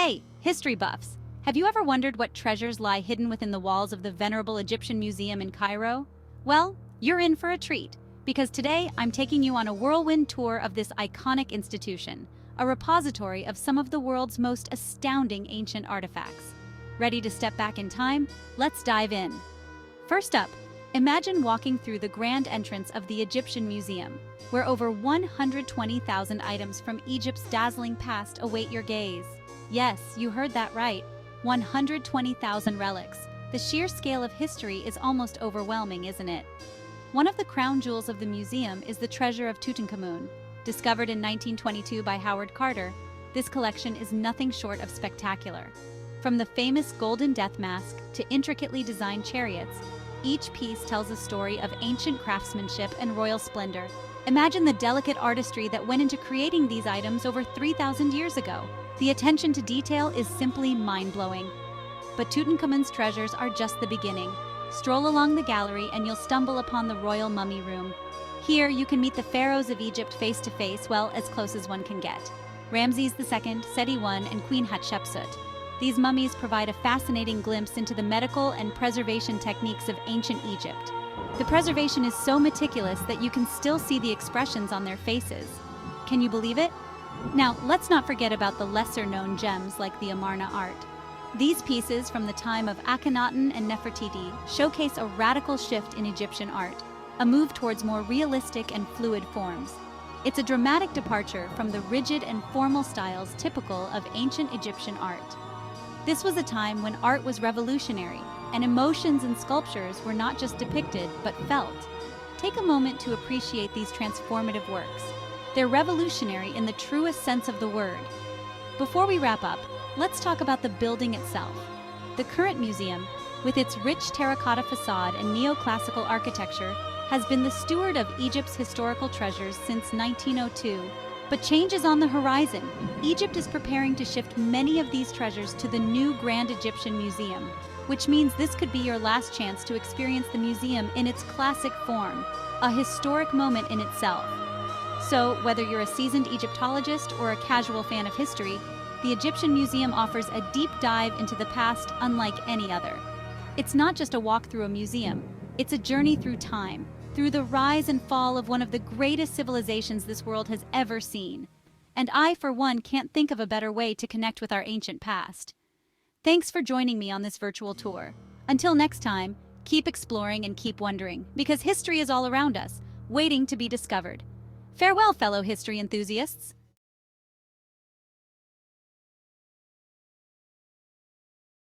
Hey, history buffs! Have you ever wondered what treasures lie hidden within the walls of the venerable Egyptian museum in Cairo? Well, you're in for a treat, because today I'm taking you on a whirlwind tour of this iconic institution, a repository of some of the world's most astounding ancient artifacts. Ready to step back in time? Let's dive in. First up, imagine walking through the grand entrance of the Egyptian Museum, where over 120,000 items from Egypt's dazzling past await your gaze. Yes, you heard that right. 120,000 relics. The sheer scale of history is almost overwhelming, isn't it? One of the crown jewels of the museum is the treasure of Tutankhamun. Discovered in 1922 by Howard Carter, this collection is nothing short of spectacular. From the famous golden death mask to intricately designed chariots, each piece tells a story of ancient craftsmanship and royal splendor. Imagine the delicate artistry that went into creating these items over 3,000 years ago. The attention to detail is simply mind-blowing. But Tutankhamun's treasures are just the beginning. Stroll along the gallery and you'll stumble upon the royal mummy room. Here you can meet the pharaohs of Egypt face to face, well, as close as one can get. Ramses II, Seti I, and Queen Hatshepsut. These mummies provide a fascinating glimpse into the medical and preservation techniques of ancient Egypt. The preservation is so meticulous that you can still see the expressions on their faces. Can you believe it? Now, let's not forget about the lesser-known gems like the Amarna art. These pieces from the time of Akhenaten and Nefertiti showcase a radical shift in Egyptian art, a move towards more realistic and fluid forms. It's a dramatic departure from the rigid and formal styles typical of ancient Egyptian art. This was a time when art was revolutionary, and emotions and sculptures were not just depicted, but felt. Take a moment to appreciate these transformative works. They're revolutionary in the truest sense of the word. Before we wrap up, let's talk about the building itself. The current museum, with its rich terracotta facade and neoclassical architecture, has been the steward of Egypt's historical treasures since 1902. But change is on the horizon. Egypt is preparing to shift many of these treasures to the new Grand Egyptian Museum, which means this could be your last chance to experience the museum in its classic form, a historic moment in itself. So, whether you're a seasoned Egyptologist or a casual fan of history, the Egyptian Museum offers a deep dive into the past unlike any other. It's not just a walk through a museum, it's a journey through time, through the rise and fall of one of the greatest civilizations this world has ever seen. And I, for one, can't think of a better way to connect with our ancient past. Thanks for joining me on this virtual tour. Until next time, keep exploring and keep wondering, because history is all around us, waiting to be discovered. Farewell, fellow history enthusiasts!